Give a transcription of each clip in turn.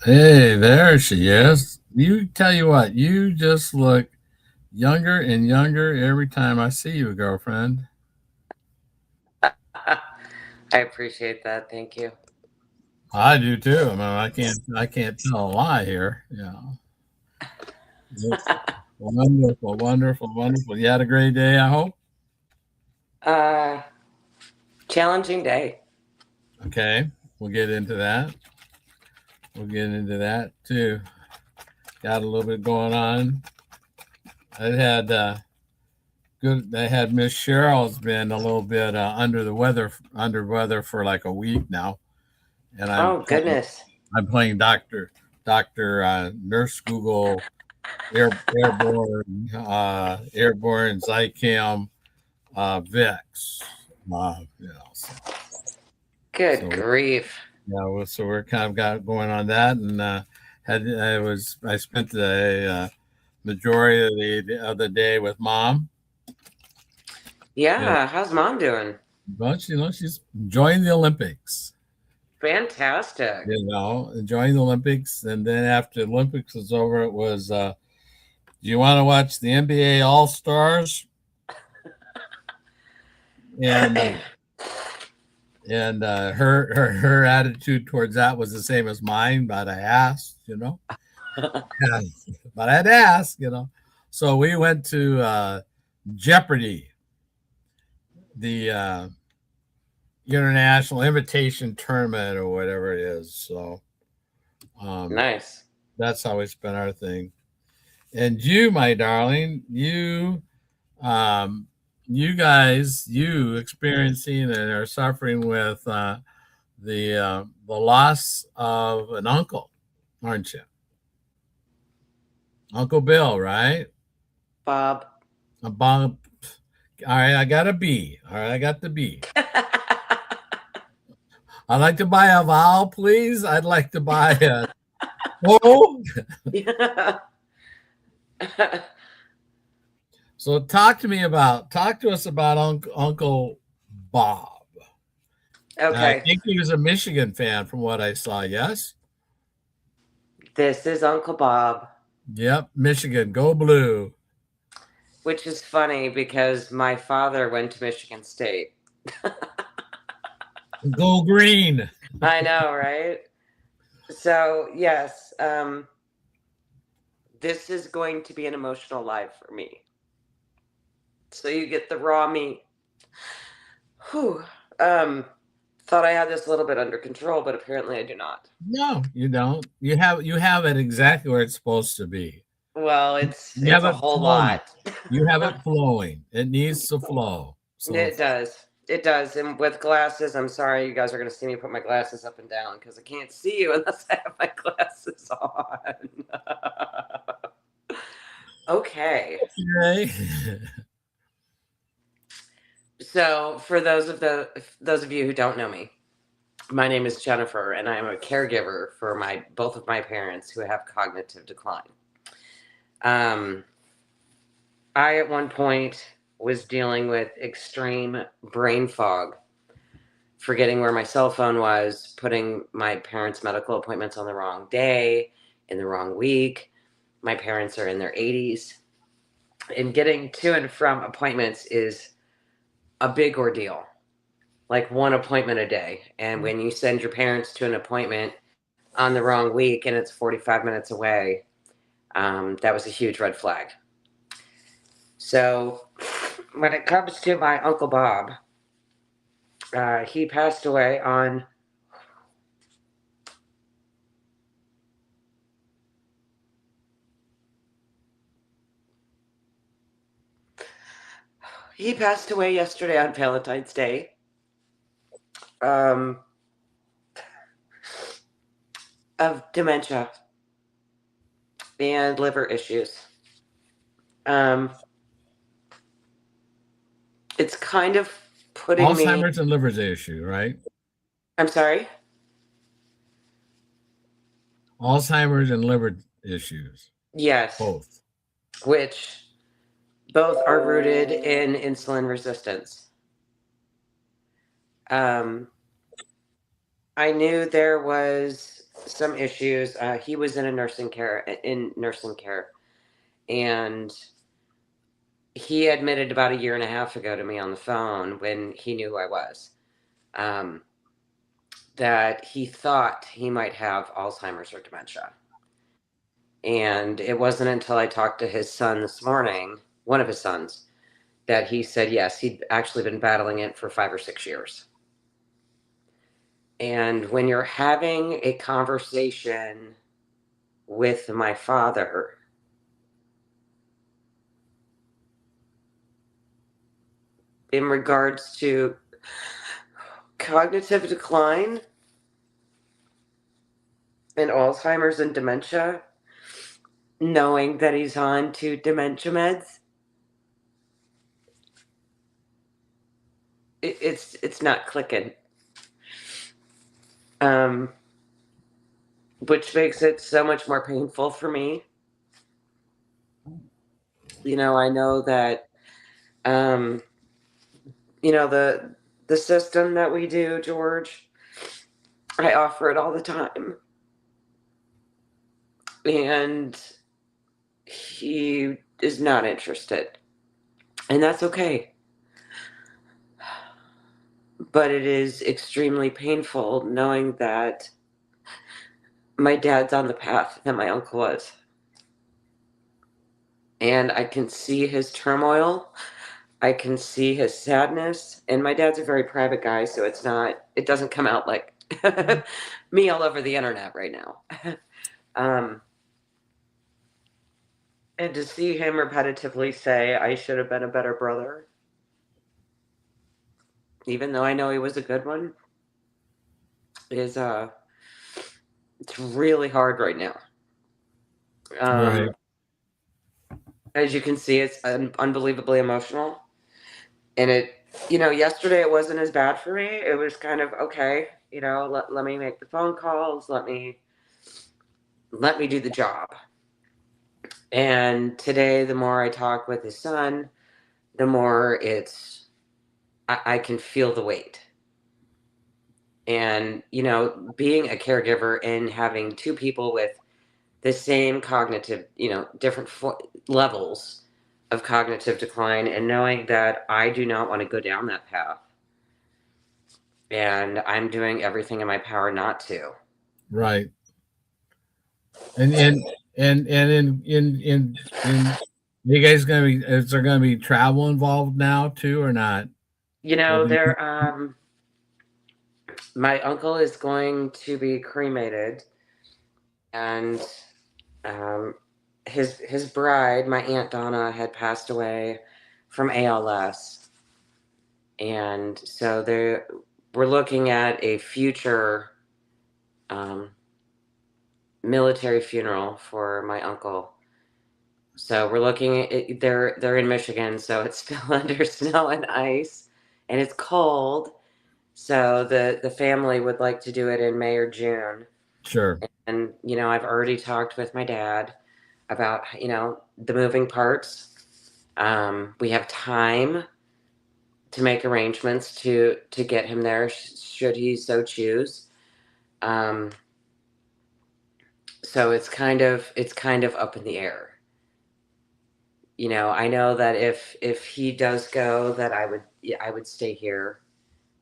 Hey, there she is. You tell you what, you just look younger and younger every time I see you, girlfriend. I appreciate that. Thank you. I do too. I mean, I can't tell a lie here. It's wonderful, wonderful, wonderful. You had a great day, I hope. uh, Challenging day. Okay, we'll get into that. We'll get into that too. Got a little bit going on. I had good. I had Miss Cheryl's been a little bit under weather for like a week now, and Oh, goodness. I'm playing Doctor Nurse Google airborne Zycam Vix. So, Good so grief. so we're kind of got going on that, and I spent the majority of the day with mom. Yeah, Yeah. How's mom doing? but she's enjoying the Olympics. Fantastic. Enjoying the Olympics, and then after the Olympics was over, it was. Do you want to watch the NBA All Stars? And her attitude towards that was the same as mine, but I asked. But I had to ask. So we went to Jeopardy, the international invitation tournament or whatever it is. So um, Nice. that's how we spent our thing. And you, my darling, um, you experiencing and are suffering with the loss of an uncle, aren't you? Uncle Bill, right? Bob. A bomb. All right, I got a B. All right, I got the B. I'd like to buy a vowel, please. I'd like to buy a O. Yeah. So talk to us about Uncle Bob. I Okay. think he was a Michigan fan from what I saw. Yes. This is Uncle Bob, Yep, Michigan, go blue. which is funny because my father went to Michigan State. Go green. I know, right? So, yes, this is going to be an emotional live for me. So you get the raw meat. Whew. Um, Thought I had this a little bit under control, but apparently I do not. No, you don't. You have it exactly where it's supposed to be. Well, it's You it's have a it whole flowing. lot. You have it flowing. It needs to flow. So It does. It does. And with glasses, I'm sorry you guys are going to see me put my glasses up and down because I can't see you unless I have my glasses on. Okay. okay. So, for those of you who don't know me, my name is Jennifer, and I am a caregiver for my both of my parents who have cognitive decline. Um, I at one point was dealing with extreme brain fog, forgetting where my cell phone was, putting my parents' medical appointments on the wrong day, in the wrong week. My parents are in their 80s, and getting to and from appointments is a big ordeal, like one appointment a day. And when you send your parents to an appointment on the wrong week and it's 45 minutes away, that was a huge red flag. So when it comes to my Uncle Bob, he passed away on he passed away yesterday on Valentine's Day. Um, of dementia and liver issues. Um, it's kind of putting me. Alzheimer's and liver's issue, right? I'm sorry. Alzheimer's and liver issues, Yes, both. which both are rooted in insulin resistance. Um, I knew there was some issues. He was in nursing care, and he admitted about a year and a half ago to me on the phone when he knew who I was, um, that he thought he might have Alzheimer's or dementia. And it wasn't until I talked to his son this morning, one of his sons, that he said yes, he'd actually been battling it for 5 or 6 years. And when you're having a conversation with my father, in regards to cognitive decline and Alzheimer's and dementia, knowing that he's on to dementia meds, it's not clicking. Um, which makes it so much more painful for me. I know that um, the system that we do, George, I offer it all the time. And he is not interested. And that's okay. But it is extremely painful knowing that my dad's on the path that my uncle was. And I can see his turmoil. I can see his sadness. And my dad's a very private guy, so it doesn't come out like me all over the internet right now. um, and to see him repetitively say, I should have been a better brother, even though I know he was a good one, is it's really hard right now. Right. As you can see, it's unbelievably emotional. And yesterday it wasn't as bad for me. It was kind of okay, let me make the phone calls, let me do the job. And today, the more I talk with his son, the more I can feel the weight. And, being a caregiver and having two people with the same cognitive, different levels of cognitive decline, and knowing that I do not want to go down that path. And I'm doing everything in my power not to. Right. And in you guys gonna be is there gonna be travel involved now too or not? There my uncle is going to be cremated, and um his bride, my Aunt Donna, had passed away from ALS. And so we're looking at a future um, military funeral for my uncle. So we're looking at it, they're in Michigan, so it's still under snow and ice, and it's cold. So the family would like to do it in May or June. Sure. And I've already talked with my dad about the moving parts. We have time to make arrangements to get him there should he so choose. Um, so it's kind of up in the air. I know that if he does go, that I would stay here.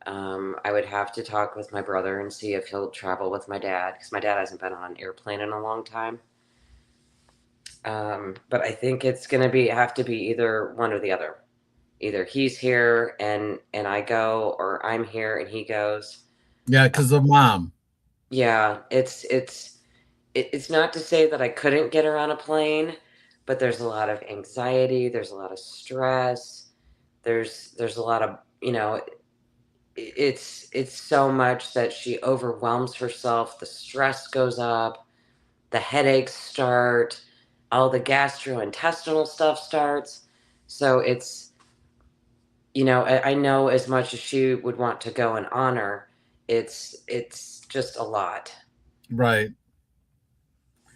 I would have to talk with my brother and see if he'll travel with my dad, because my dad hasn't been on an airplane in a long time. But I think it's gonna have to be either one or the other. Either he's here and I go, or I'm here and he goes. Yeah, because of mom. Yeah, it's not to say that I couldn't get her on a plane, but there's a lot of anxiety, there's a lot of stress, there's a lot of, it's so much that she overwhelms herself, the stress goes up, the headaches start, all the gastrointestinal stuff starts. So I know as much as she would want to go and honor, it's just a lot. Right.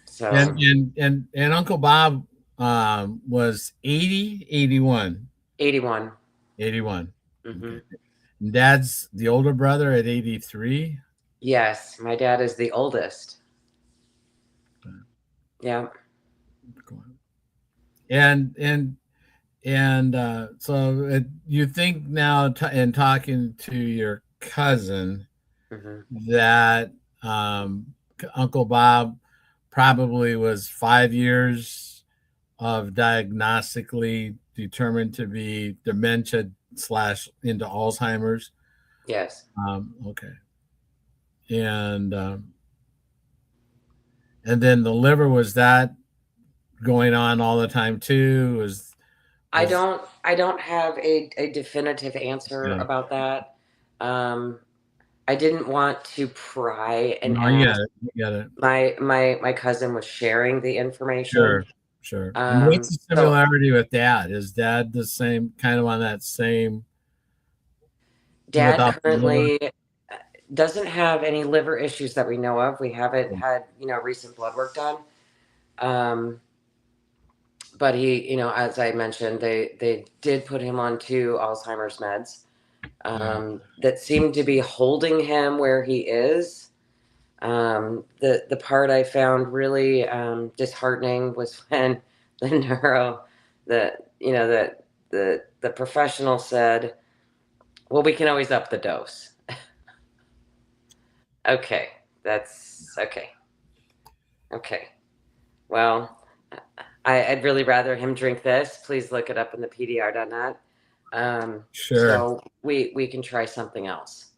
So And Uncle Bob was 80, 81. 81. 81. Hmm. Okay. And Dad's the older brother at 83. Yes, my dad is the oldest. Yeah. And so you think now, in talking to your cousin, Hmm. that Uncle Bob probably was 5 years of diagnostically determined to be dementia slash into Alzheimer's. Yes. Okay, and um, and then the liver, was that going on all the time too? Was I don't have a definitive answer Yeah. about that. Um, I didn't want to pry and No, you got ask. it. You got it. My cousin was sharing the information. Sure, sure. And what's the So similarity with Dad? Is Dad the same kind of on that same dad without the liver? currently doesn't have any liver issues that we know of. We haven't had, recent blood work done. Um, but he, as I mentioned, they did put him on two Alzheimer's meds Yeah. that seem to be holding him where he is. The part I found really disheartening was when the neuro, the you know the professional said, "Well, we can always up the dose." Okay, that's okay. Okay, well, I'd really rather him drink this. Please look it up in the PDR.net. Sure. So we can try something else.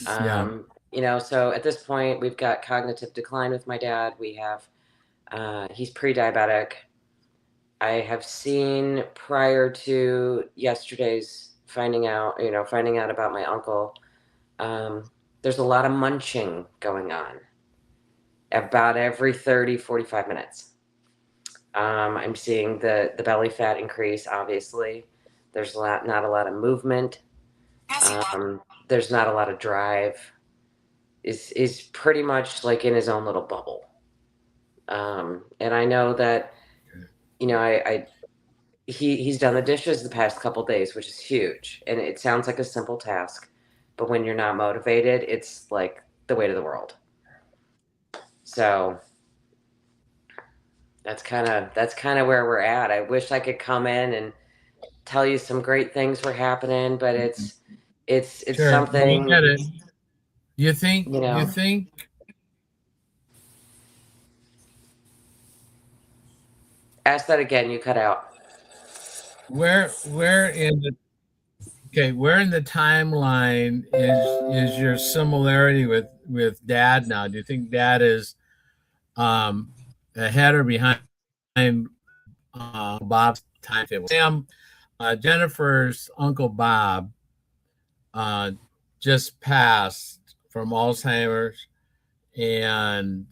Yeah. So at this point, we've got cognitive decline with my dad. We have he's pre-diabetic. I have seen prior to yesterday's finding out about my uncle. Um, there's a lot of munching going on about every 30, 45 minutes. I'm seeing the belly fat increase, obviously. There's not a lot of movement. There's not a lot of drive. Is pretty much like in his own little bubble. And I know that, I he's done the dishes the past couple days, which is huge. And it sounds like a simple task, but when you're not motivated, it's like the weight of the world. So that's kind of where we're at. I wish I could come in and tell you some great things were happening, but it's Sure. No, I something, get it. You think you you know. think Ask that again. You cut out. where in the where in the timeline is your similarity with Dad now? Do you think Dad is um ahead or behind Bob's timetable? Sam, Jennifer's Uncle Bob uh, just passed from Alzheimer's and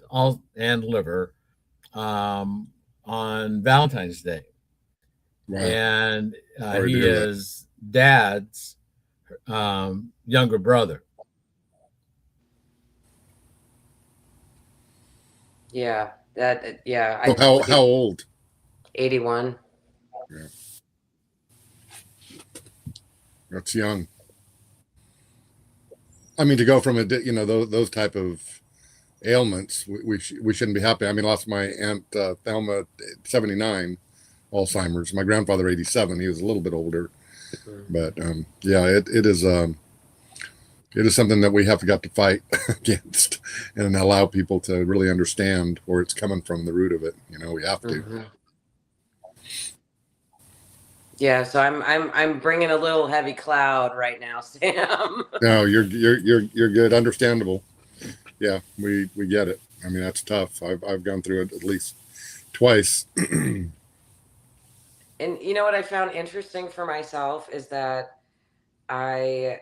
liver on Valentine's Day, Wow. and Sorry to he hear that. is Dad's younger brother. Yeah, that. Yeah, So I how believe old? 81. Yeah, that's young. I mean, to go from those type of ailments, we shouldn't be happy. I mean, I lost my aunt Thelma at 79, Alzheimer's. My grandfather 87. He was a little bit older, Mm. but yeah, it is something that we have got to fight against and allow people to really understand where it's coming from, the root of it. We have to. Hmm. Yeah, so I'm bringing a little heavy cloud right now, Sam. No, you're good. Understandable. Yeah, we get it. I mean, that's tough. I've gone through it at least twice. And you know what I found interesting for myself is that I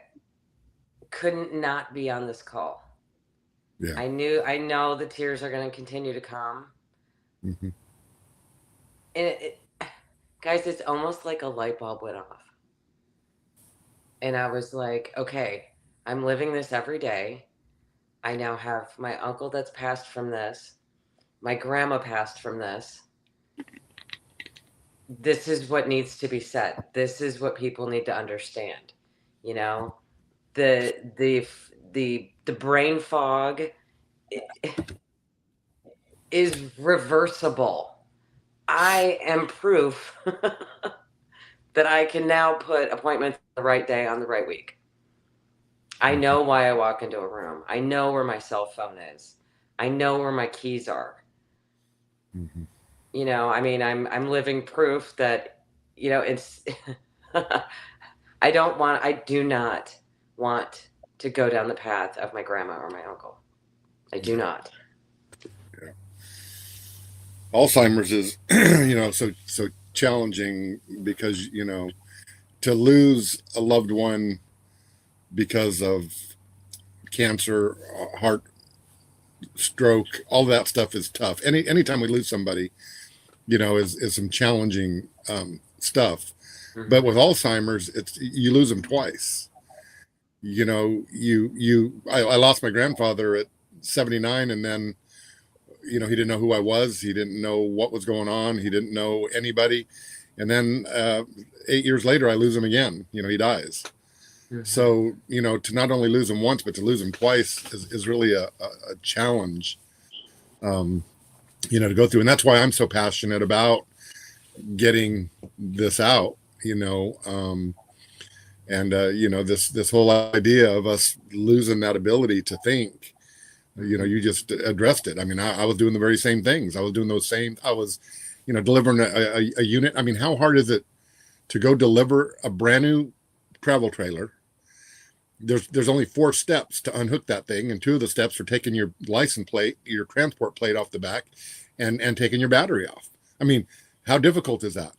couldn't not be on this call. Yeah. I know the tears are going to continue to come. Hmm. And guys, it's almost like a light bulb went off. And I was like, okay, I'm living this every day. I now have my uncle that's passed from this. My grandma passed from this. This is what needs to be said. This is what people need to understand. You know, the brain fog. is reversible. I am proof that I can now put appointments the right day on the right week. I know why I walk into a room. I know where my cell phone is. I know where my keys are. Mm-hmm. You know, I mean, I'm living proof that, you know, it's I do not want to go down the path of my grandma or my uncle. I do not. Yeah. Alzheimer's is, so challenging because, to lose a loved one because of cancer, heart, stroke, all that stuff is tough. Anytime we lose somebody, is some challenging stuff. Mm-hmm. But with Alzheimer's, you lose them twice. I lost my grandfather at 79, and then he didn't know who I was. He didn't know what was going on. He didn't know anybody. And then 8 years later, I lose him again. He dies. Mm-hmm. So, to not only lose him once, but to lose him twice is really a challenge, to go through. And that's why I'm so passionate about getting this out, this whole idea of us losing that ability to think. You just addressed it. I mean, I was doing the very same things. I was doing those same. I was, delivering a unit. I mean, how hard is it to go deliver a brand new travel trailer? There's only 4 steps to unhook that thing, and 2 of the steps are taking your license plate, your transport plate off the back, and taking your battery off. I mean, how difficult is that?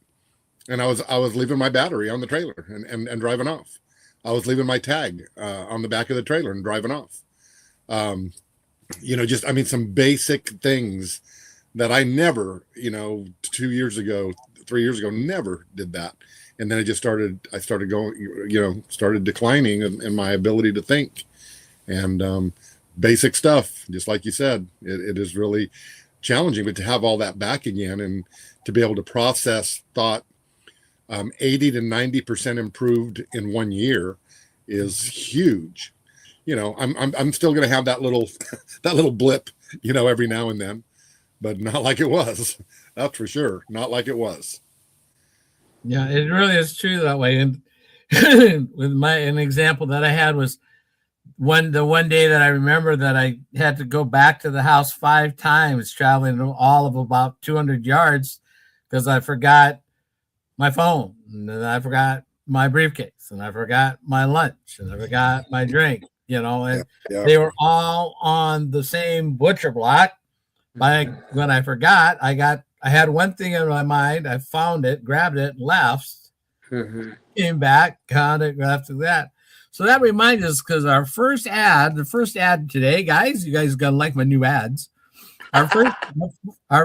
And I was leaving my battery on the trailer and driving off. I was leaving my tag on the back of the trailer and driving off. Some basic things that I never, 2 years ago, 3 years ago, never did that. And then I started going, started declining in my ability to think, and basic stuff, just like you said, it is really challenging, but to have all that back again and to be able to process thought, 80 to 90% improved in 1 year is huge. I'm still going to have that little blip, every now and then, but not like it was. That's for sure. Not like it was. Yeah, it really is true that way. And with an example that I had was the one day that I remember that I had to go back to the house 5 times, traveling all of about 200 yards because I forgot my phone, and then I forgot my briefcase, and I forgot my lunch, and I forgot my drink, and they were all on the same butcher block. But when I forgot, I had one thing in my mind. I found it, grabbed it, left, came back, got it after that. So that reminds us, because the first ad today, guys, you guys gonna like my new ads. Our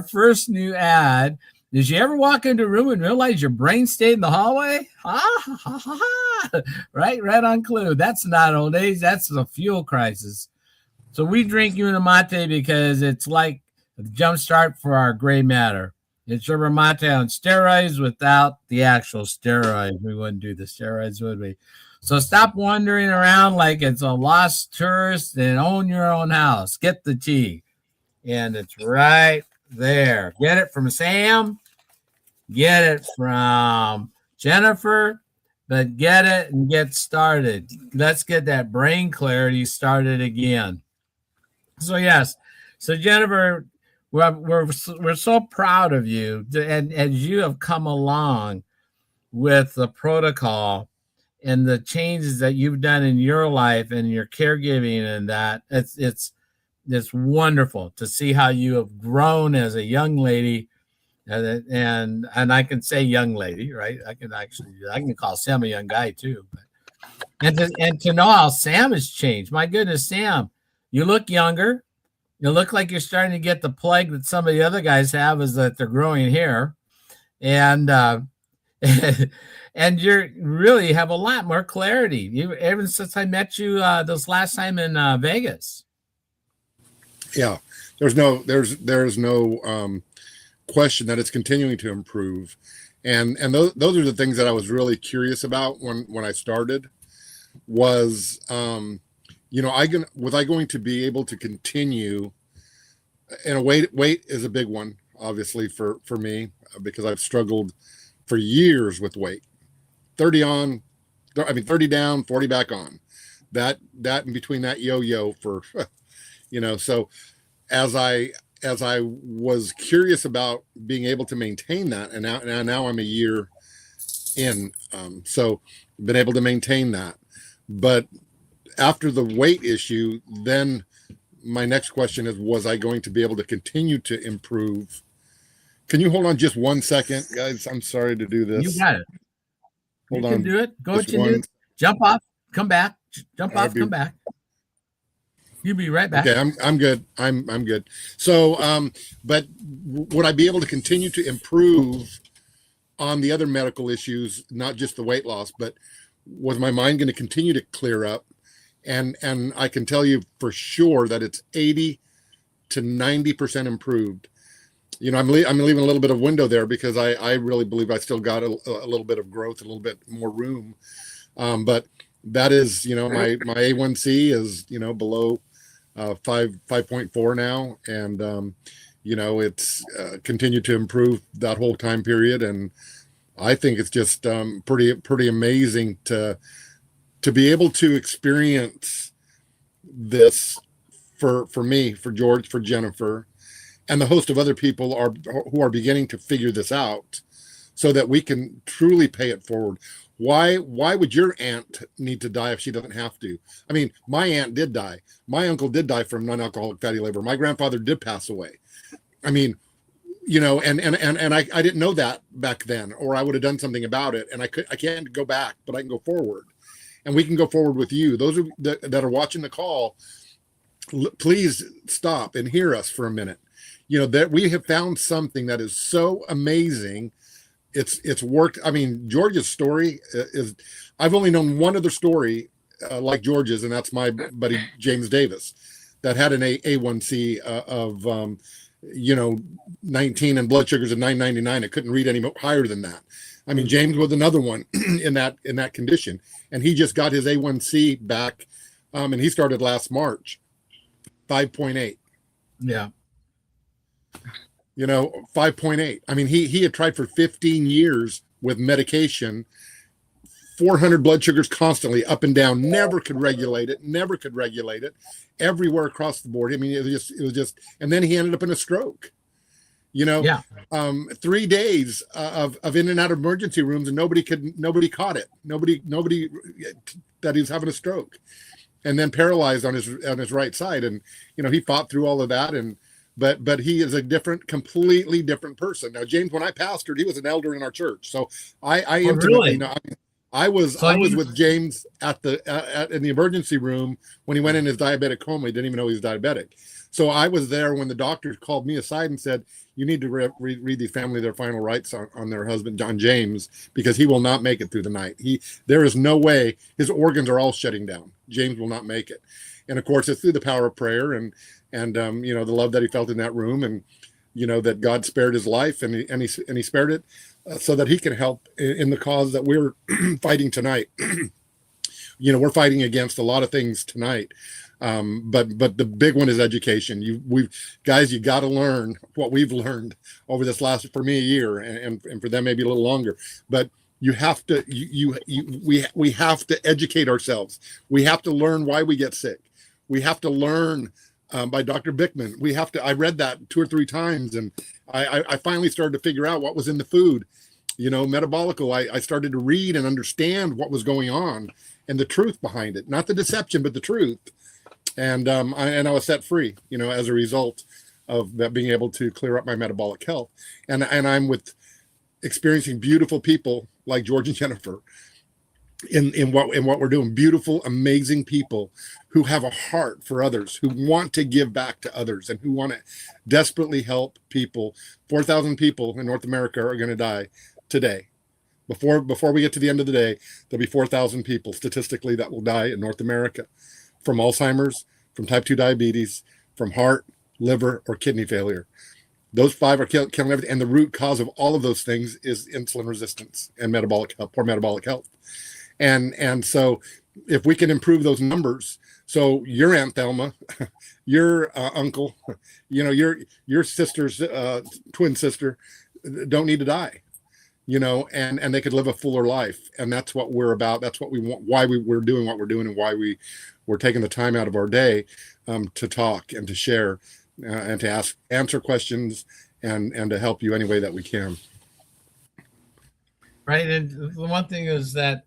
first new ad. Did you ever walk into a room and realize your brain stayed in the hallway? Right on clue. That's not old age. That's a fuel crisis. So we drink Unimate because it's like a jump start for our gray matter. It's yerba mate on steroids without the actual steroids. We wouldn't do the steroids, would we? So stop wandering around like it's a lost tourist and own your own house. Get the tea. And it's right there. Get it from Sam. Get it from Jennifer. But get it and get started. Let's get that brain clarity started again. So, yes. So, Jennifer, we're so proud of you. And as you have come along with the protocol and the changes that you've done in your life and your caregiving, and that it's wonderful to see how you have grown as a young lady, and I can say young lady, right? I can call Sam a young guy too, and to know how Sam has changed. My goodness, Sam, you look younger. You look like you're starting to get the plague that some of the other guys have, is that they're growing hair, and and you really have a lot more clarity. Ever since I met you this last time in Vegas. Yeah, there's no question that it's continuing to improve, and those are the things that I was really curious about when I started. Was was I going to be able to continue And a weight is a big one, obviously for me, because I've struggled for years with weight. 30 on, 30 down, 40 back on. That in between that yo-yo for, so as I was curious about being able to maintain that, and now I'm a year in, so been able to maintain that. But after the weight issue, then my next question is, was I going to be able to continue to improve? Can you hold on just 1 second, guys? I'm sorry to do this. You got it. Hold you on. can do it. Go Just what you do. Jump off, come back. Jump off, be- come back. You'll be right back. Okay, I'm good. I'm good. So, but would I be able to continue to improve on the other medical issues, not just the weight loss, but was my mind going to continue to clear up? And I can tell you for sure that it's 80 to 90% improved. I'm leaving a little bit of window there because I really believe I still got a little bit of growth, a little bit more room. But that is, my A1C is, below 5.4 now. And, it's continued to improve that whole time period. And I think it's just pretty amazing to be able to experience this for me, for George, for Jennifer, and the host of other people who are beginning to figure this out so that we can truly pay it forward. Why would your aunt need to die if she doesn't have to? I mean, my aunt did die. My uncle did die from non-alcoholic fatty liver. My grandfather did pass away. I mean, and I didn't know that back then, or I would have done something about it. And I can't go back, but I can go forward. And we can go forward with you. Those that are watching the call, please stop and hear us for a minute. That we have found something that is so amazing. It's worked. I mean, George's story is, I've only known one other story like George's, and that's my buddy James Davis, that had an A1C of 19 and blood sugars of 999. It couldn't read any higher than that. I mean, James was another one in that condition, and he just got his A1C back, and he started last March, 5.8. Yeah. 5.8. I mean, he had tried for 15 years with medication, 400 blood sugars constantly up and down, never could regulate it everywhere across the board. I mean, it was just, and then he ended up in a stroke. 3 days of in and out of emergency rooms, and nobody caught it. Nobody that he was having a stroke, and then paralyzed on his right side. And he fought through all of that, and but he is a completely different person now. James, when I pastored, he was an elder in our church, so I intimately know. I was with James in the emergency room when he went in his diabetic coma. He didn't even know he was diabetic. So I was there when the doctor called me aside and said, you need to read the family their final rites on their husband, John James, because he will not make it through the night. There is no way. His organs are all shutting down. James will not make it. And of course, it's through the power of prayer and the love that he felt in that room, and that God spared his life, and he spared it so that he can help in the cause that we're fighting tonight. We're fighting against a lot of things tonight. But the big one is education. You got to learn what we've learned over this last, for me, a year, and for them maybe a little longer. But you have to, we have to educate ourselves. We have to learn why we get sick. We have to learn by Dr. Bickman. I read that 2 or 3 times, and I finally started to figure out what was in the food. Metabolical. I started to read and understand what was going on and the truth behind it, not the deception, but the truth. And I was set free, as a result of that, being able to clear up my metabolic health. And I'm with experiencing beautiful people like George and Jennifer in what we're doing. Beautiful, amazing people who have a heart for others, who want to give back to others, and who want to desperately help people. 4,000 people in North America are going to die today. Before we get to the end of the day, there'll be 4,000 people statistically that will die in North America from Alzheimer's, from type 2 diabetes, from heart, liver, or kidney failure. Those 5 are killing everything. And the root cause of all of those things is insulin resistance and poor metabolic health. And so if we can improve those numbers, So your Aunt Thelma, your uncle, your sister's twin sister don't need to die, and they could live a fuller life. And that's what we're about. That's what we want, why we're doing what we're doing, and why we're taking the time out of our day to talk and to share and to answer questions and to help you any way that we can. Right. And the one thing is that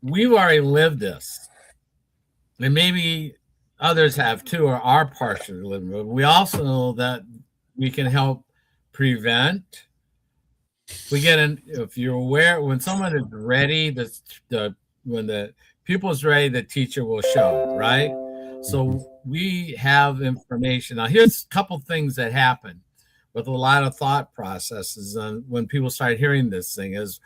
we've already lived this. And maybe others have too, or are partially living. But we also know that we can help prevent. If you're aware, when someone is ready, when the pupil is ready, the teacher will show, right? So we have information. Now, here's a couple things that happen with a lot of thought processes when people start hearing this thing is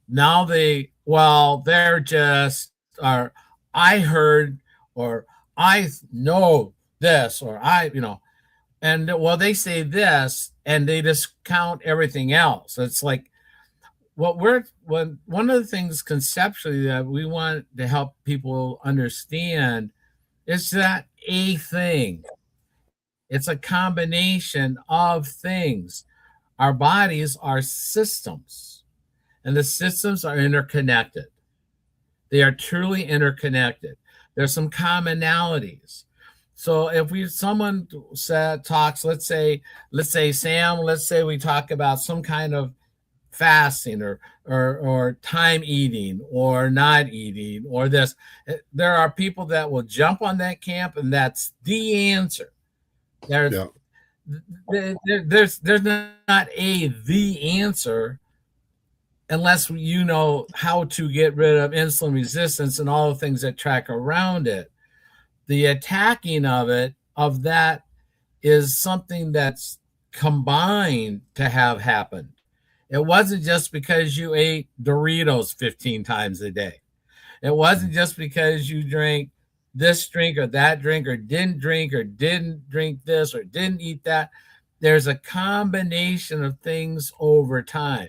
now they're just, or I heard, or I know this, or and they say this and they discount everything else. It's like one of the things conceptually that we want to help people understand is that a thing. It's a combination of things. Our bodies are systems, and the systems are interconnected. They are truly interconnected. There's some commonalities. So if someone talks, let's say Sam, let's say we talk about some kind of fasting or time eating or not eating or this, there are people that will jump on that camp, and that's the answer. There's not the answer unless you know how to get rid of insulin resistance and all the things that track around it. The attacking of that is something that's combined to have happened. It wasn't just because you ate Doritos 15 times a day. It wasn't just because you drank this drink or that drink or didn't drink this or didn't eat that. There's a combination of things over time.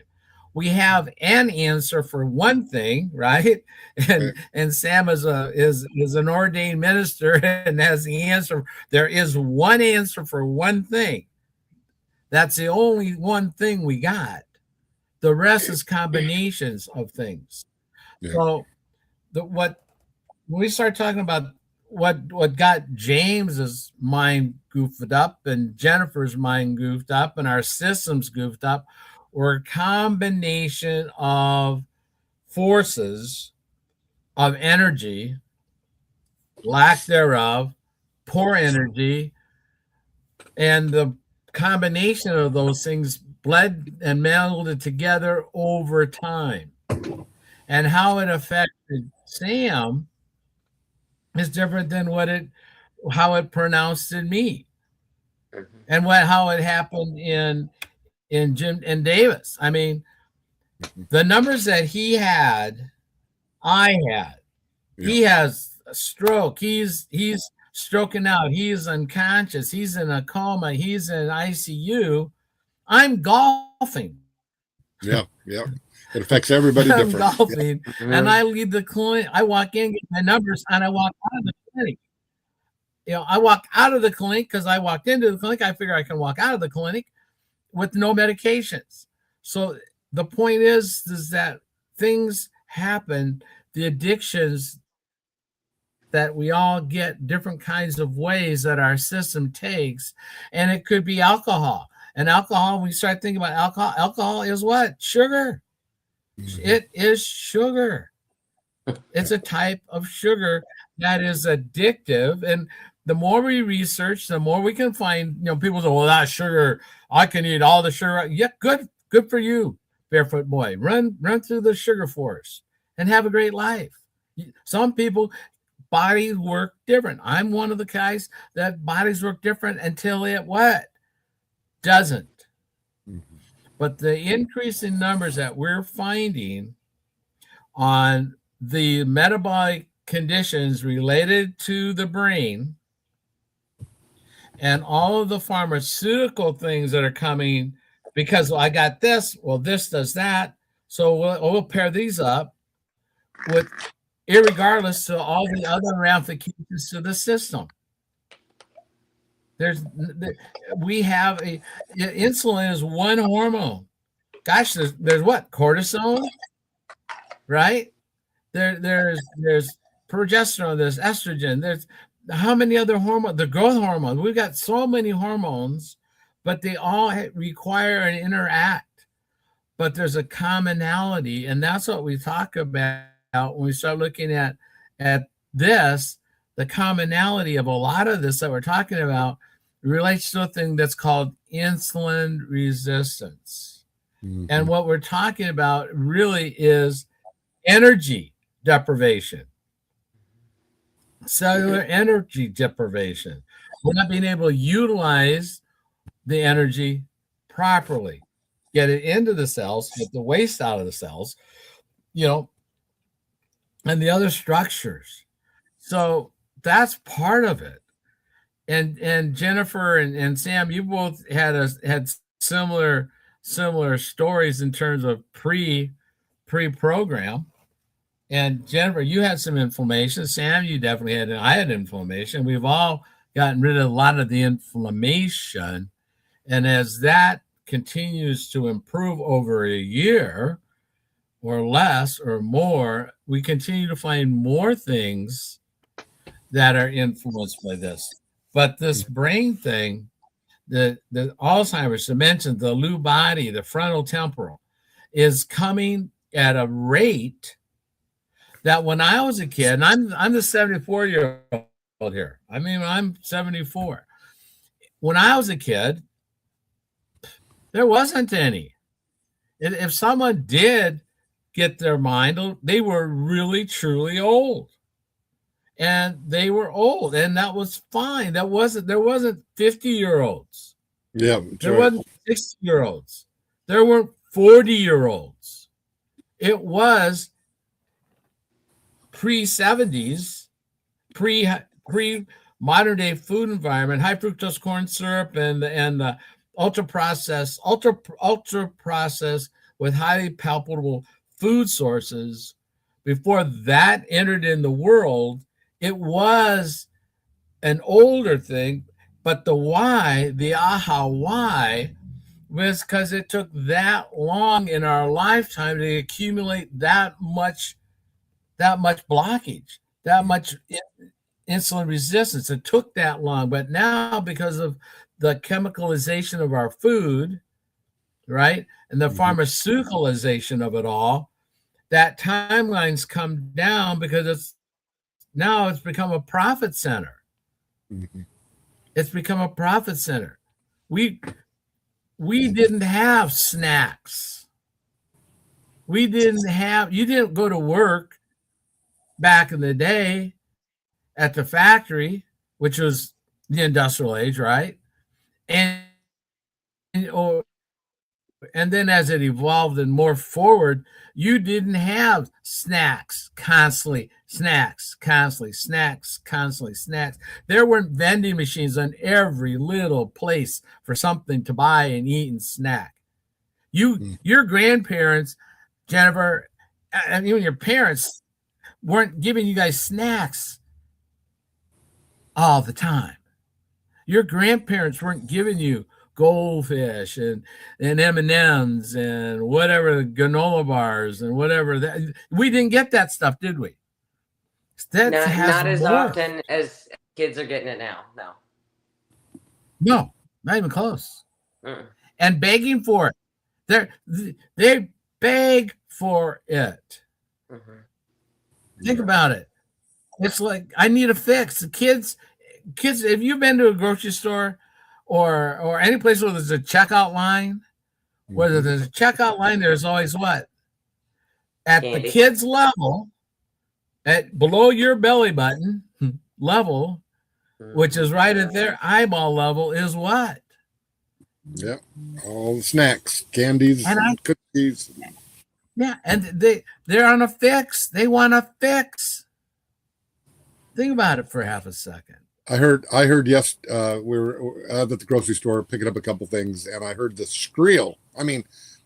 We have an answer for one thing, right? And Sam is an ordained minister and has the answer. There is one answer for one thing. That's the only one thing we got. The rest is combinations of things. Yeah. So when we start talking about what got James's mind goofed up and Jennifer's mind goofed up and our systems goofed up, were a combination of forces of energy, lack thereof, poor energy, and the combination of those things bled and melded together over time. And how it affected Sam is different than how it pronounced in me, and how it happened in Jim and Davis. I mean, the numbers that he had, I had. Yeah. He has a stroke. He's stroking out. He's unconscious. He's in a coma. He's in ICU. I'm golfing. Yeah. It affects everybody different. I'm golfing, and I leave the clinic. I walk in, get my numbers, and I walk out of the clinic. I walk out of the clinic because I walked into the clinic. I figure I can walk out of the clinic with no medications. So the point is that things happen. The addictions that we all get different kinds of ways that our system takes, and it could be alcohol. And alcohol, when we start thinking about alcohol is what? Sugar. It is sugar. It's a type of sugar that is addictive. And the more we research, the more we can find, people say, well, that's sugar. I can eat all the sugar. Yeah, good for you, barefoot boy. Run through the sugar forest and have a great life. Some people, bodies work different. I'm one of the guys that bodies work different until it what? Doesn't. But the increase in numbers that we're finding on the metabolic conditions related to the brain and all of the pharmaceutical things that are coming because I got this, well, this does that. So we'll pair these up with irregardless to all the other ramifications to the system. We have insulin is one hormone. Gosh, there's what, cortisone, right? There's progesterone, there's estrogen, there's how many other hormones, the growth hormones. We've got so many hormones, but they all require and interact. But there's a commonality, and that's what we talk about when we start looking at this. The commonality of a lot of this that we're talking about relates to a thing that's called insulin resistance. Mm-hmm. And what we're talking about really is energy deprivation, cellular energy deprivation. We're not being able to utilize the energy properly, get it into the cells, get the waste out of the cells, and the other structures. So that's part of it. And Jennifer and Sam, you both had similar stories in terms of pre-program. And Jennifer, you had some inflammation. Sam, you definitely had. I had inflammation. We've all gotten rid of a lot of the inflammation, and as that continues to improve over a year, or less, or more, we continue to find more things that are influenced by this. But this brain thing, the Alzheimer's, dementia, the Lewy body, the frontal temporal, is coming at a rate that when I was a kid, and I'm the 74-year-old here. I mean, I'm 74. When I was a kid, there wasn't any. If someone did get their mind, they were really, truly old. And they were old, and that was fine. There wasn't 50-year-olds. Yeah. There wasn't 60-year-olds. There weren't 40-year-olds. It was pre-70s, pre-modern day food environment, high fructose corn syrup and the ultra processed with highly palatable food sources. Before that entered in the world, it was an older thing, but the why, the aha why, was because it took that long in our lifetime to accumulate that much blockage, that much insulin resistance. It took that long, but now because of the chemicalization of our food, right, and the pharmaceuticalization of it all, that timeline's come down because it's become a profit center. Mm-hmm. It's become a profit center. We didn't have snacks. You didn't go to work back in the day at the factory, which was the industrial age, right? And then as it evolved and morphed forward, you didn't have snacks constantly. There weren't vending machines on every little place for something to buy and eat and snack. Your grandparents, Jennifer, and even your parents weren't giving you guys snacks all the time. Your grandparents weren't giving you goldfish and M&Ms and whatever, granola bars and whatever. That we didn't get that stuff, did we? Not as often as kids are getting it now. No, not even close. And begging for it. They beg for it. Think about it. It's like, I need a fix. The kids, if you've been to a grocery store or any place where there's a checkout line, whether there's a checkout line, there's always what? At Candy. The kids' level, at below your belly button level, which is right at their eyeball level, is what? Yep. All the snacks, candies, and cookies. Yeah, and they're on a fix. They want a fix. Think about it for half a second. I heard yes, we were at the grocery store picking up a couple things, and I heard this squeal.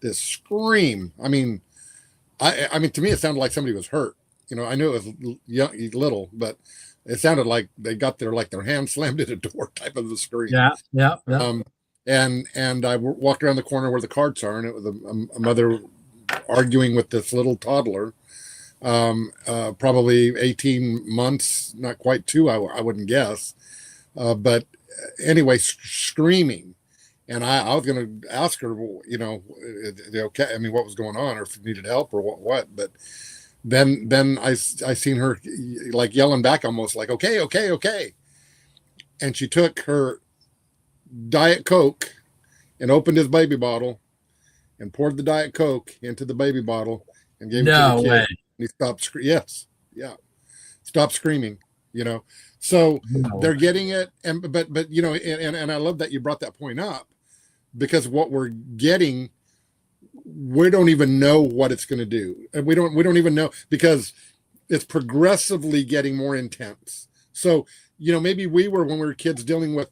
This scream. I mean, to me, it sounded like somebody was hurt. I knew it was young, little, but it sounded like they got their hand slammed at a door type of the scream. Yeah. And I walked around the corner where the carts are, and it was a mother arguing with this little toddler, probably 18 months, not quite two, I wouldn't guess. But anyway, screaming. And I was going to ask her, okay, I mean, what was going on, or if you needed help or what. But then I seen her like yelling back, almost like, okay. And she took her Diet Coke and opened his baby bottle and poured the Diet Coke into the baby bottle and gave it to the kid. Way. He stopped screaming. Yes. Yeah. Stop screaming, So they're getting it. But and I love that you brought that point up, because what we're getting, we don't even know what it's going to do. And we don't even know, because it's progressively getting more intense. So, maybe we were, when we were kids, dealing with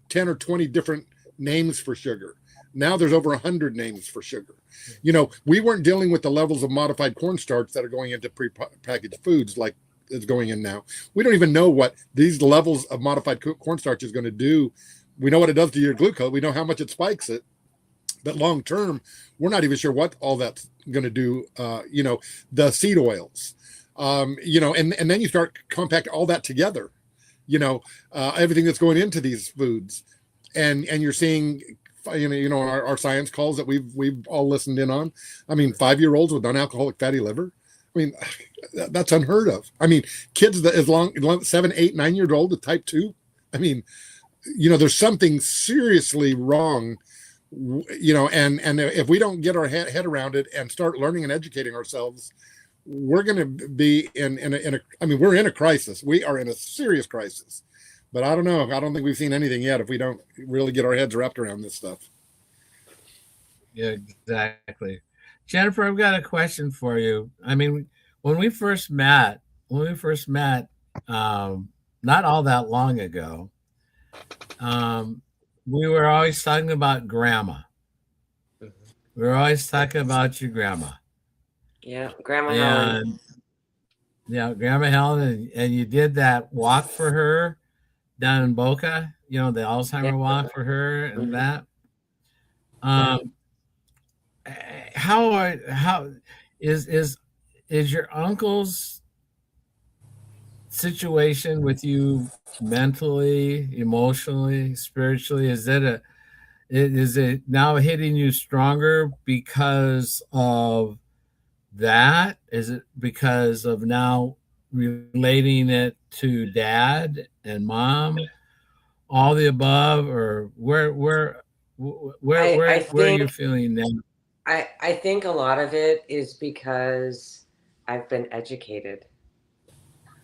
10 or 20 different names for sugar. Now there's over 100 names for sugar. We weren't dealing with the levels of modified cornstarch that are going into prepackaged foods like is going in now. We don't even know what these levels of modified cornstarch is going to do. We know what it does to your glucose. We know how much it spikes it. But long term, we're not even sure what all that's going to do. The seed oils, and then you start compact all that together, everything that's going into these foods, and you're seeing, our science calls that we've all listened in on. I mean, 5-year-olds with non-alcoholic fatty liver. I mean, that's unheard of. I mean, kids that as long 7, 8, 9 years old with type 2. I mean, there's something seriously wrong. And if we don't get our head around it and start learning and educating ourselves, we're going to be we're in a crisis. We are in a serious crisis. But I don't know. I don't think we've seen anything yet if we don't really get our heads wrapped around this stuff. Yeah, exactly. Jennifer, I've got a question for you. I mean, when we first met, not all that long ago, we were always talking about grandma. We were always talking about your grandma. Yeah, Grandma Helen. Yeah, Grandma Helen, and you did that walk for her down in Boca, the Alzheimer walk for her and that. How is your uncle's situation with you mentally, emotionally, spiritually? Is it now hitting you stronger because of that? Is it because of now relating it to dad and mom, all the above, or where are you feeling now? I think a lot of it is because I've been educated.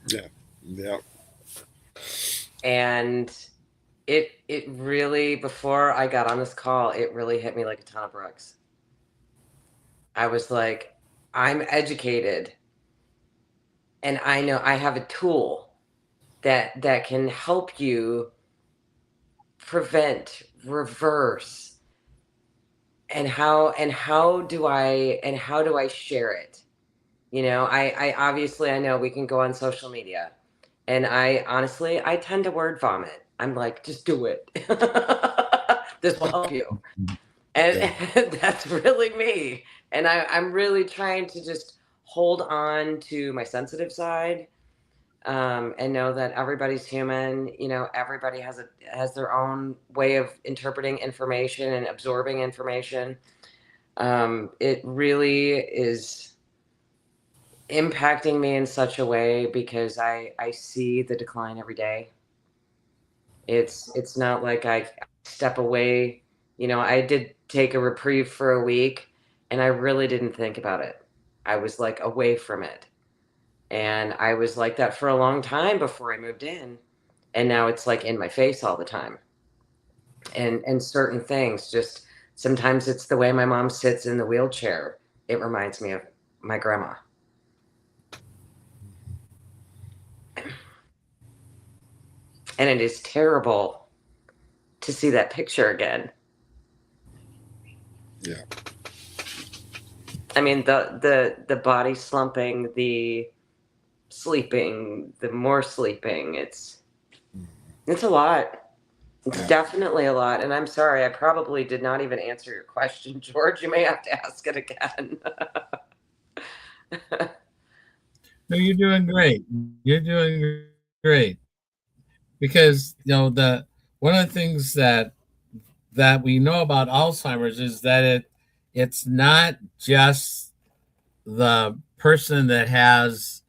Yeah. And it really, before I got on this call, it really hit me like a ton of bricks. I was like, I'm educated, and I know I have a tool that can help you prevent, reverse, and how do I share it? I obviously, I know we can go on social media, and I honestly, I tend to word vomit. I'm like, just do it. This will help you. And that's really me. And I'm really trying to just hold on to my sensitive side, and know that everybody's human. Everybody has their own way of interpreting information and absorbing information. It really is impacting me in such a way because I see the decline every day. It's not like I step away. I did take a reprieve for a week, and I really didn't think about it. I was like away from it. And I was like that for a long time before I moved in. And now it's like in my face all the time. And certain things, just sometimes it's the way my mom sits in the wheelchair. It reminds me of my grandma. And it is terrible to see that picture again. Yeah. I mean, the body slumping, the sleeping, the more sleeping. It's a lot. It's definitely a lot. And I'm sorry, I probably did not even answer your question, George. You may have to ask it again. No, you're doing great. You're doing great because the one of the things that we know about Alzheimer's is that it's not just the person that has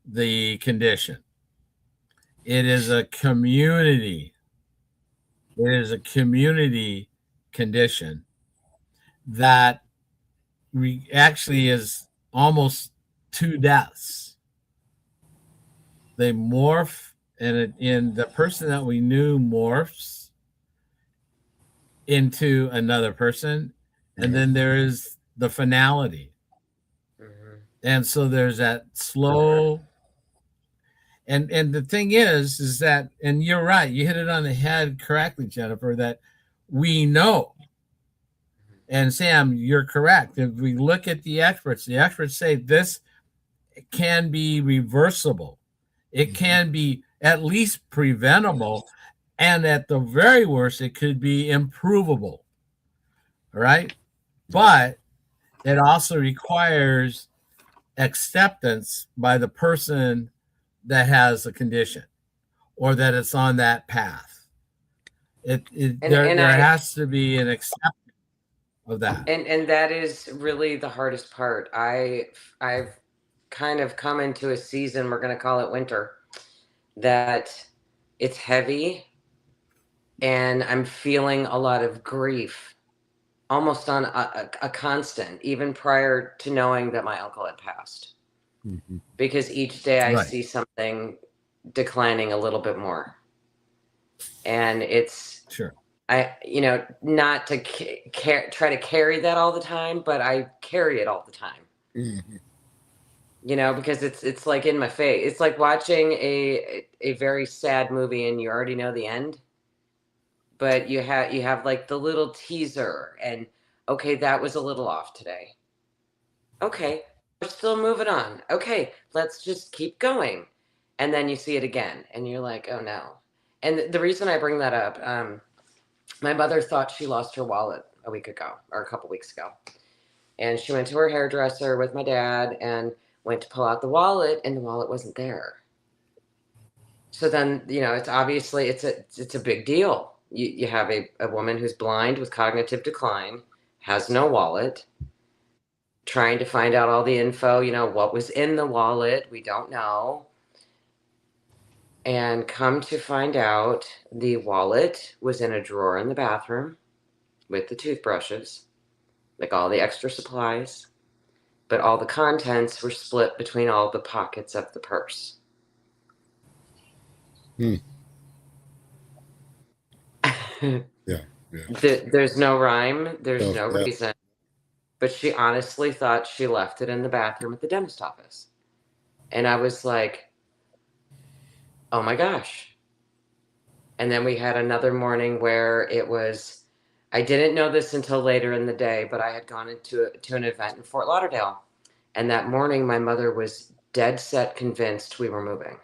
the condition. It is a community. It is a community condition that actually is almost two deaths. They morph, and in the person that we knew morphs into another person, and then there is the finality. And so there's that slow, and the thing is that, and you're right, you hit it on the head correctly, Jennifer, that we know. And Sam, you're correct. If we look at the experts say this can be reversible. It can be at least preventable, and at the very worst, it could be improvable. All right. But it also requires acceptance by the person that has the condition or that it's on that path. There has to be an acceptance of that. And that is really the hardest part. I've kind of come into a season, we're going to call it winter, that it's heavy and I'm feeling a lot of grief, almost on a constant, even prior to knowing that my uncle had passed. Because each day I see something declining a little bit more. And it's, not to try to carry that all the time, but I carry it all the time. Because it's like in my face. It's like watching a very sad movie and you already know the end, but you have like the little teaser, and okay, that was a little off today. Okay, we're still moving on. Okay, let's just keep going. And then you see it again and you're like, oh no. And the reason I bring that up, my mother thought she lost her wallet a week ago or a couple weeks ago. And she went to her hairdresser with my dad and went to pull out the wallet, and the wallet wasn't there. So then, it's obviously, it's a big deal. You have a woman who's blind with cognitive decline, has no wallet, trying to find out all the info, what was in the wallet. We don't know. And come to find out, the wallet was in a drawer in the bathroom with the toothbrushes, like all the extra supplies, but all the contents were split between all the pockets of the purse. There's no rhyme. There's no reason. But she honestly thought she left it in the bathroom at the dentist office. And I was like, oh my gosh. And then we had another morning where it was, I didn't know this until later in the day, but I had gone to an event in Fort Lauderdale. And that morning, my mother was dead set convinced we were moving.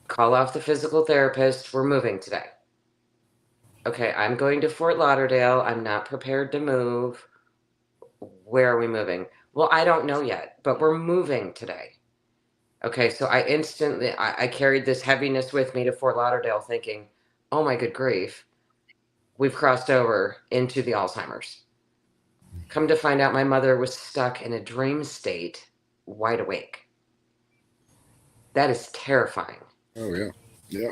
Call off the physical therapist. We're moving today. Okay, I'm going to Fort Lauderdale. I'm not prepared to move. Where are we moving? Well, I don't know yet, but we're moving today. Okay, so I carried this heaviness with me to Fort Lauderdale thinking, oh my good grief, we've crossed over into the Alzheimer's. Come to find out, my mother was stuck in a dream state, wide awake. That is terrifying. Oh, yeah. Yeah.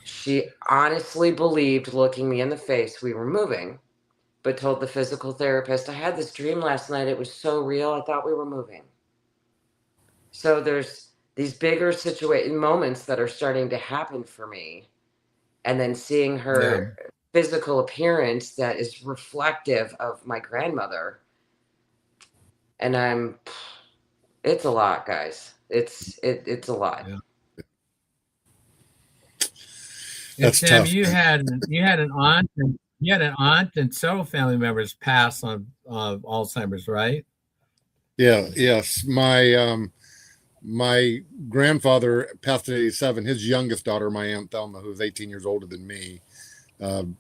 She honestly believed, looking me in the face, we were moving, but told the physical therapist, I had this dream last night. It was so real. I thought we were moving. So there's these bigger moments that are starting to happen for me. And then seeing her physical appearance that is reflective of my grandmother. And it's a lot, guys. It's a lot. Yeah. That's Sam, tough. you had an aunt and several family members pass on Alzheimer's, right? Yeah. Yes. My my grandfather passed at 87. His youngest daughter, my Aunt Thelma, who's 18 years older than me,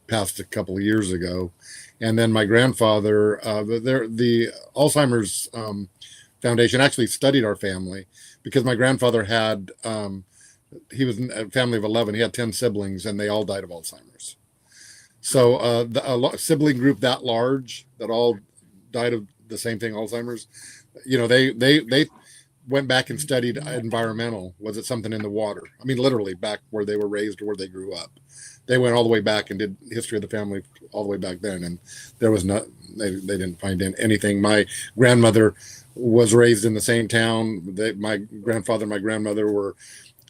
passed a couple of years ago. And then my grandfather, the Alzheimer's Foundation actually studied our family because my grandfather had, he was a family of 11. He had 10 siblings and they all died of Alzheimer's. So a sibling group that large that all died of the same thing, Alzheimer's, they went back and studied environmental. Was it something in the water? I mean, literally back where they were raised or where they grew up. They went all the way back and did history of the family all the way back then. And there was not, they didn't find anything. My grandmother was raised in the same town. My grandfather and my grandmother were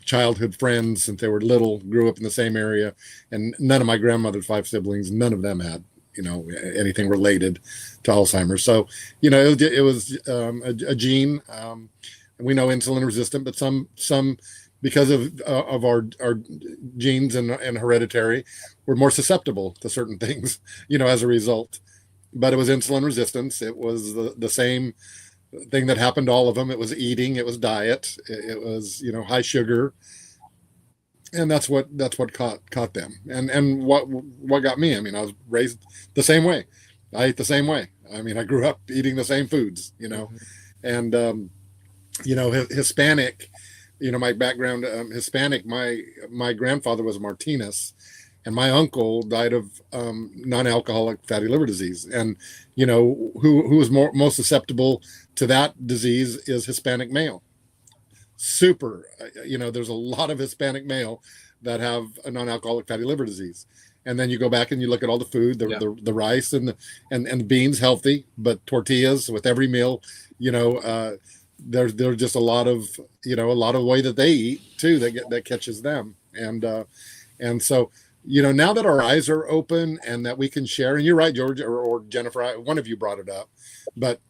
childhood friends since they were little, grew up in the same area. And none of my grandmother's 5 siblings, none of them had, anything related to Alzheimer's. So, it was a gene. We know insulin resistant, but some because of our genes and hereditary, we're more susceptible to certain things, as a result. But it was insulin resistance. It was the same thing that happened to all of them. It was eating. It was diet. It was high sugar, and that's what caught them. And what got me? I mean, I was raised the same way. I ate the same way. I mean, I grew up eating the same foods, and Hispanic, my background, Hispanic, my grandfather was Martinez and my uncle died of non-alcoholic fatty liver disease. And, who was most susceptible to that disease is Hispanic male. Super, there's a lot of Hispanic male that have a non-alcoholic fatty liver disease. And then you go back and you look at all the food, the rice and the beans, healthy, but tortillas with every meal, there's just a lot of the way that they eat too that catches them. And so now that our eyes are open and that we can share, and you're right, George or Jennifer, one of you brought it up, but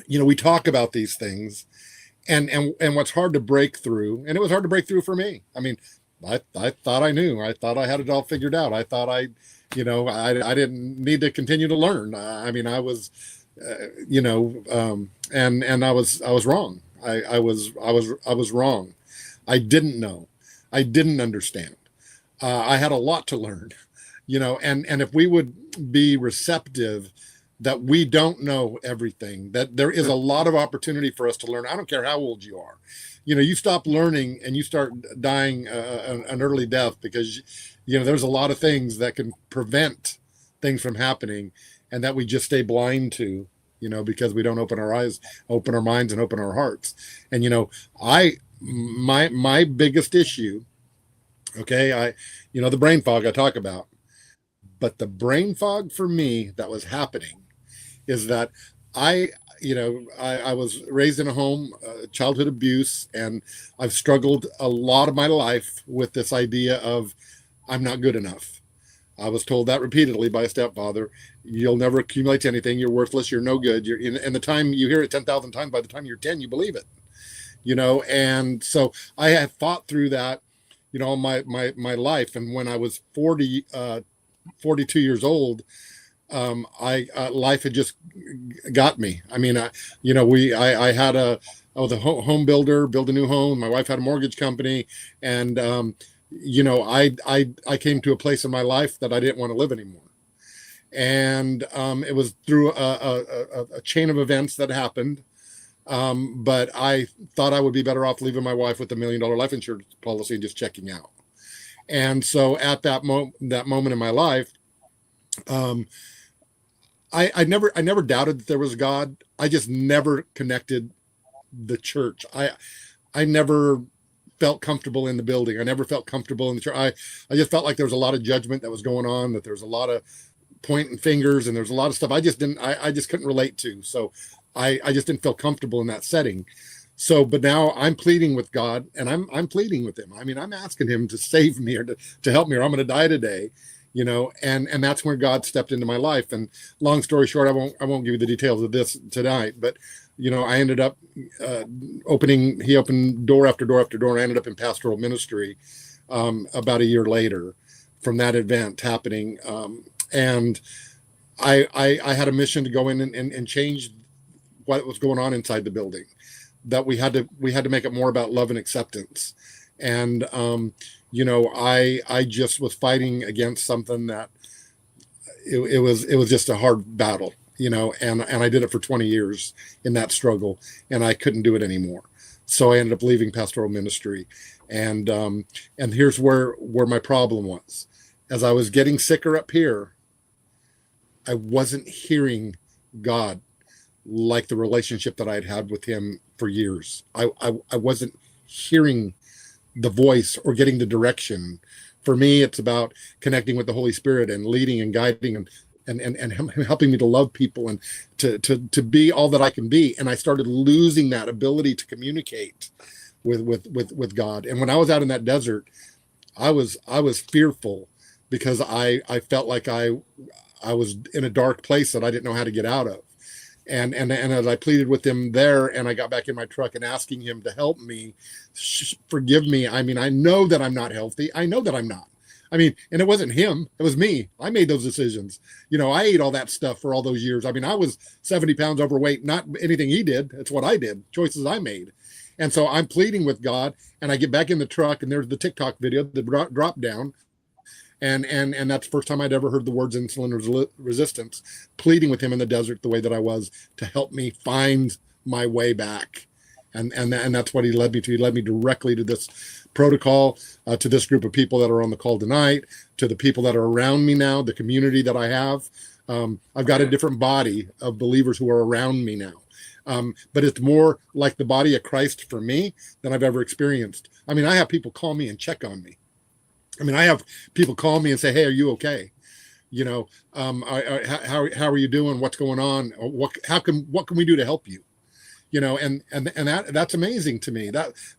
we talk about these things and what's hard to break through, and it was hard to break through for me. I mean, I thought I knew. I thought I had it all figured out. I thought I didn't need to continue to learn. I mean, I was and I was wrong. I was wrong. I didn't know. I didn't understand. I had a lot to learn, and if we would be receptive that we don't know everything, that there is a lot of opportunity for us to learn. I don't care how old you are. You stop learning and you start dying an early death because, there's a lot of things that can prevent things from happening and that we just stay blind to, because we don't open our eyes, open our minds, and open our hearts. And, my biggest issue, okay, the brain fog I talk about, but the brain fog for me that was happening is that I was raised in a home, childhood abuse, and I've struggled a lot of my life with this idea of I'm not good enough. I was told that repeatedly by a stepfather. You'll never accumulate anything. You're worthless. You're no good. And the time you hear it 10,000 times, by the time you're 10, you believe it, and so I have fought through that, my life. And when I was 42 years old, life had just got me. I mean, I was a home builder, built a new home. My wife had a mortgage company, and I came to a place in my life that I didn't want to live anymore. And it was through a chain of events that happened. But I thought I would be better off leaving my wife with $1 million life insurance policy and just checking out. And so at that moment in my life, I never doubted that there was God. I just never connected the church. I never felt comfortable in the building. I never felt comfortable in the church. I just felt like there was a lot of judgment that was going on, that there was a lot of pointing fingers, and there's a lot of stuff I just couldn't relate to. So I just didn't feel comfortable in that setting. So, but now I'm pleading with God, and I'm pleading with him. I mean, I'm asking him to save me or to help me, or I'm going to die today. And that's when God stepped into my life. And long story short, I won't give you the details of this tonight, but I ended up he opened door after door after door, and I ended up in pastoral ministry about a year later from that event happening. And I had a mission to go in and change what was going on inside the building. that we had to make it more about love and acceptance. And you know, I just was fighting against something that it was just a hard battle, you know, and I did it for 20 years in that struggle, and I couldn't do it anymore. So I ended up leaving pastoral ministry, and here's where my problem was. As I was getting sicker up here, I wasn't hearing God like the relationship that I had had with him for years. I wasn't hearing the voice or getting the direction. For me, it's about connecting with the Holy Spirit and leading and guiding and him helping me to love people and to be all that I can be. And I started losing that ability to communicate with God. And when I was out in that desert, I was fearful because I felt like I was in a dark place that I didn't know how to get out of. And as I pleaded with him there, and I got back in my truck and asking him to help me, forgive me. I mean, I know that I'm not healthy. I know that I'm not. I mean, and it wasn't him. It was me. I made those decisions. You know, I ate all that stuff for all those years. I mean, I was 70 pounds overweight, not anything he did. It's what I did, choices I made. And so I'm pleading with God, and I get back in the truck, and there's the TikTok video, the drop down. And that's the first time I'd ever heard the words insulin resistance, pleading with him in the desert the way that I was to help me find my way back. And that's what he led me to. He led me directly to this protocol, to this group of people that are on the call tonight, to the people that are around me now, the community that I have. I've got a different body of believers who are around me now. But it's more like the body of Christ for me than I've ever experienced. I mean, I have people call me and check on me. I mean, I have people call me and say, "Hey, are you okay? You know, how are you doing? What's going on? What can we do to help you?" You know, and that's amazing to me.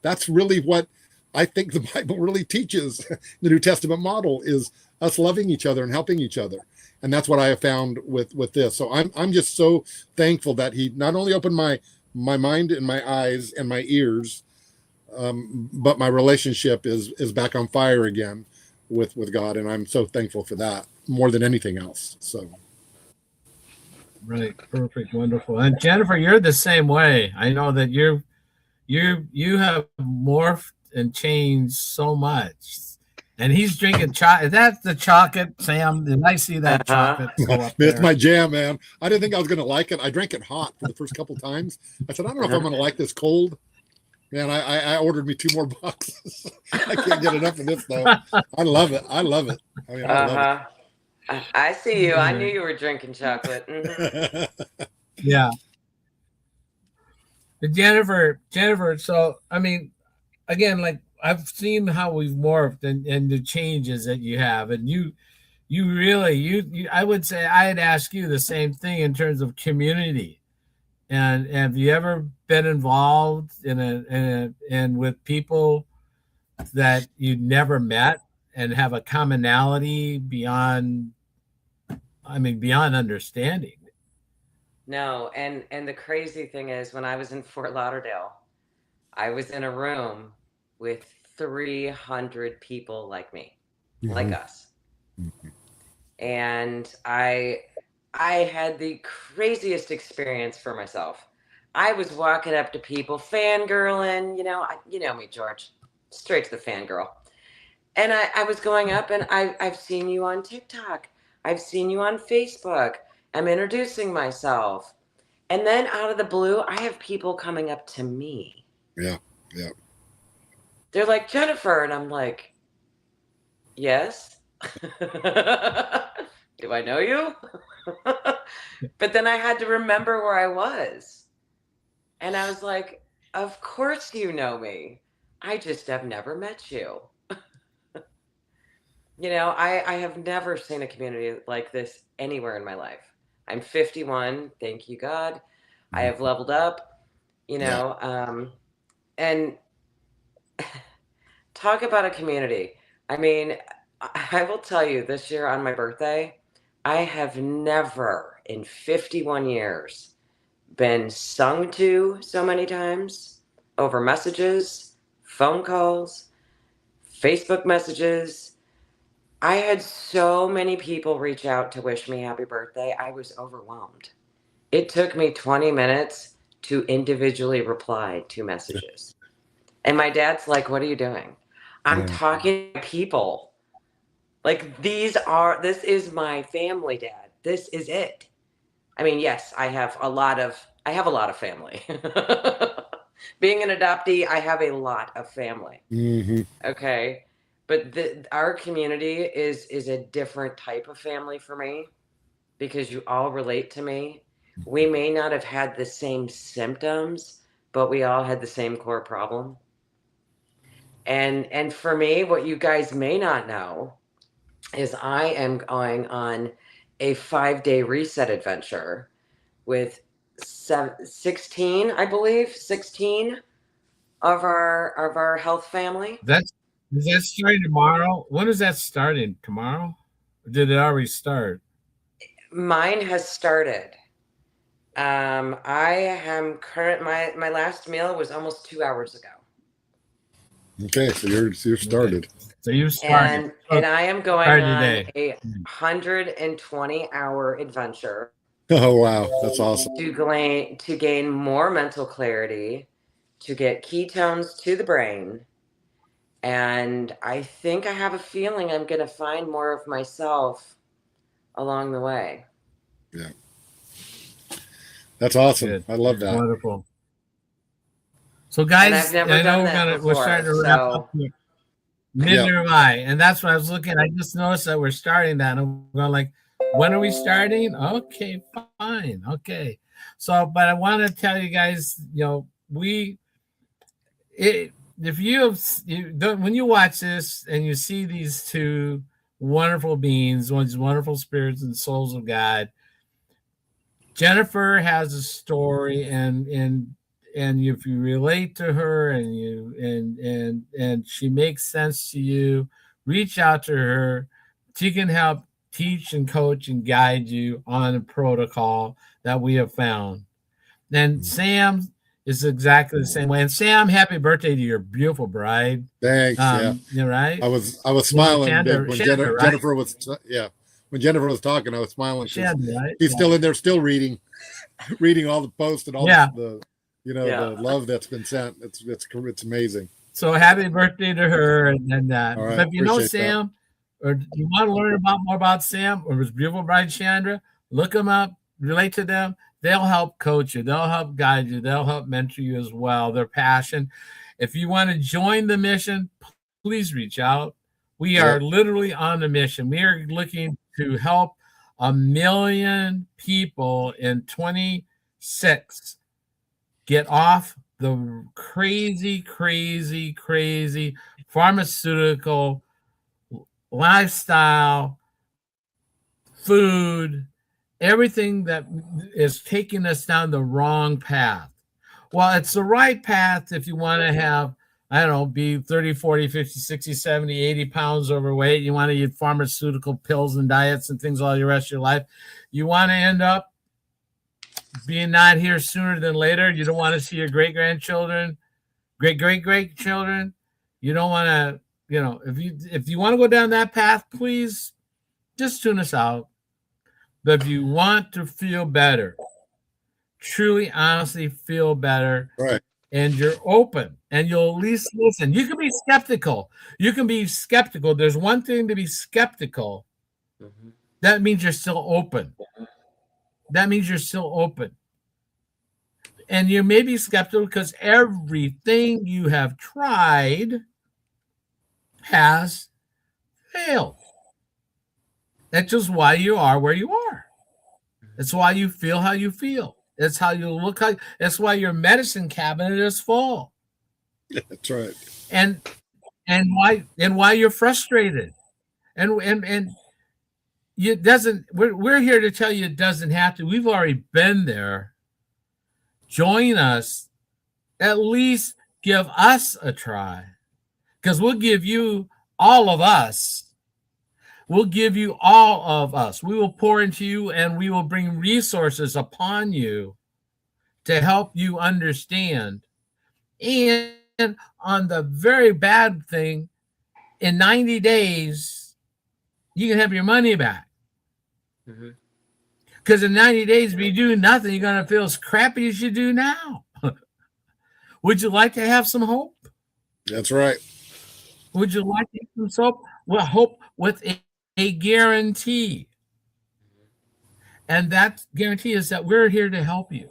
That's really what I think the Bible really teaches. The New Testament model is us loving each other and helping each other, and that's what I have found with this. So I'm just so thankful that he not only opened my mind and my eyes and my ears, but my relationship is back on fire again with God, and I'm so thankful for that more than anything else. So, Right, perfect, wonderful. And Jennifer, you're the same way. I know that you have morphed and changed so much. And he's drinking chocolate. That's the chocolate, Sam. Did I see that chocolate go up there? It's my jam, man. I didn't think I was going to like it. I drank it hot for the first couple times. I said, I don't know if I'm going to like this cold. Man, I ordered me 2 more boxes. I can't get enough of this though. I love it. I love it. I mean, I love it. I see you. I knew you were drinking chocolate. Yeah. But Jennifer. So I mean, again, like I've seen how we've morphed and the changes that you have, and you really, I would say I'd ask you the same thing in terms of community. And have you ever been involved in with people that you never met and have a commonality beyond understanding? No, and the crazy thing is, when I was in Fort Lauderdale, I was in a room with 300 people like me, like us. Mm-hmm. And I had the craziest experience for myself. I was walking up to people, fangirling, you know me, George, straight to the fangirl. And I was going up, and I've seen you on TikTok. I've seen you on Facebook. I'm introducing myself. And then out of the blue, I have people coming up to me. Yeah. They're like, Jennifer. And I'm like, yes. Do I know you? But then I had to remember where I was. And I was like, of course you know me. I just have never met you. I have never seen a community like this anywhere in my life. I'm 51. Thank you, God. I have leveled up, and talk about a community. I mean, I will tell you, this year on my birthday, I have never in 51 years been sung to so many times over messages, phone calls, Facebook messages. I had so many people reach out to wish me happy birthday. I was overwhelmed. It took me 20 minutes to individually reply to messages. And my dad's like, what are you doing? I'm talking to people. Like, this is my family, Dad. This is it. I mean, yes, I have a lot of family. Being an adoptee, I have a lot of family. Mm-hmm. Okay. But our community is a different type of family for me, because you all relate to me. We may not have had the same symptoms, but we all had the same core problem. And for me, what you guys may not know is I am going on a 5-day reset adventure with 16, I believe, 16 of our health family. Is that starting tomorrow? When is that starting? Tomorrow? Or did it already start? Mine has started. I am my last meal was almost 2 hours ago. Okay, so you're started. So you started. And I am going on today. a 120-hour adventure. Oh wow, that's awesome. To gain more mental clarity, to get ketones to the brain. And I think I have a feeling I'm going to find more of myself along the way. Yeah. That's awesome. Good. I love that. Wonderful. So guys, and I've never done that before, we're starting to wrap up here. Neither am I. And that's what I was looking. I just noticed that we're starting that. And I'm going like, when are we starting? Okay, fine. Okay. So, but I want to tell you guys, when you watch this and you see these two wonderful beings, these wonderful spirits and souls of God, Jennifer has a story, and if you relate to her and she makes sense to you, reach out to her. She can help teach and coach and guide you on a protocol that we have found. And Sam is exactly the same way. And Sam, happy birthday to your beautiful bride. Thanks. Yeah, you're right. I was smiling when Chandra, Jennifer was when Jennifer was talking. I was smiling. Chandra, right? He's still in there, still reading all the posts and all the the love that's been sent. It's amazing. So happy birthday to her. And right, but if you know Sam, or you want to learn more about Sam or his beautiful bride Chandra, look them up, relate to them. They'll help coach you. They'll help guide you. They'll help mentor you as well. Their passion. If you want to join the mission, please reach out. We are literally on a mission. We are looking to help 1 million people in 26 get off the crazy pharmaceutical lifestyle, food, everything that is taking us down the wrong path. Well, it's the right path if you want to have, I don't know, be 30, 40, 50, 60, 70, 80 pounds overweight. You want to eat pharmaceutical pills and diets and things all the rest of your life. You want to end up being not here sooner than later. You don't want to see your great-grandchildren, great-great-great-children. You don't want to, if you want to go down that path, please just tune us out. But if you want to feel better, truly, honestly feel better, right, and you're open, and you'll at least listen. You can be skeptical. There's one thing to be skeptical. Mm-hmm. That means you're still open. And you may be skeptical because everything you have tried has failed. That's just why you are where you are. That's why you feel how you feel. That's how you look. That's why your medicine cabinet is full. That's right. And why you're frustrated. And it doesn't. We're here to tell you it doesn't have to. We've already been there. Join us. At least give us a try, because we'll give you all of us. We'll give you all of us. We will pour into you, and we will bring resources upon you to help you understand. And on the very bad thing, in 90 days, you can have your money back. Mm-hmm. Because in 90 days, if you do nothing, you're going to feel as crappy as you do now. Would you like to have some hope? That's right. Would you like to have some hope? Well, hope with a guarantee. And that guarantee is that we're here to help you.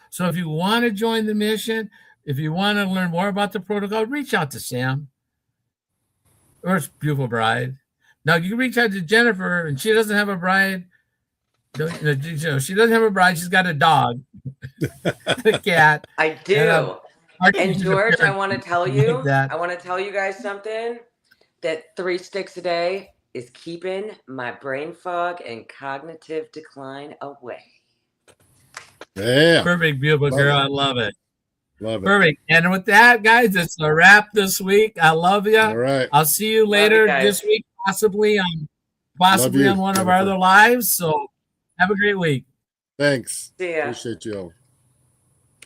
So if you want to join the mission, if you want to learn more about the protocol, reach out to Sam or his beautiful bride. Now, you can reach out to Jennifer, and she doesn't have a bride. She doesn't have a bride. She's got a dog, a cat. I do. And George, I want to tell you, that. I want to tell you guys something, that 3 sticks a day is keeping my brain fog and cognitive decline away. Yeah. Perfect, beautiful Love girl. it. I love it. Love it. Perfect. And with that, guys, it's a wrap this week. I love you. All right. I'll see you later this week, possibly on one of our other lives. So have a great week. Thanks. See ya. Appreciate you all.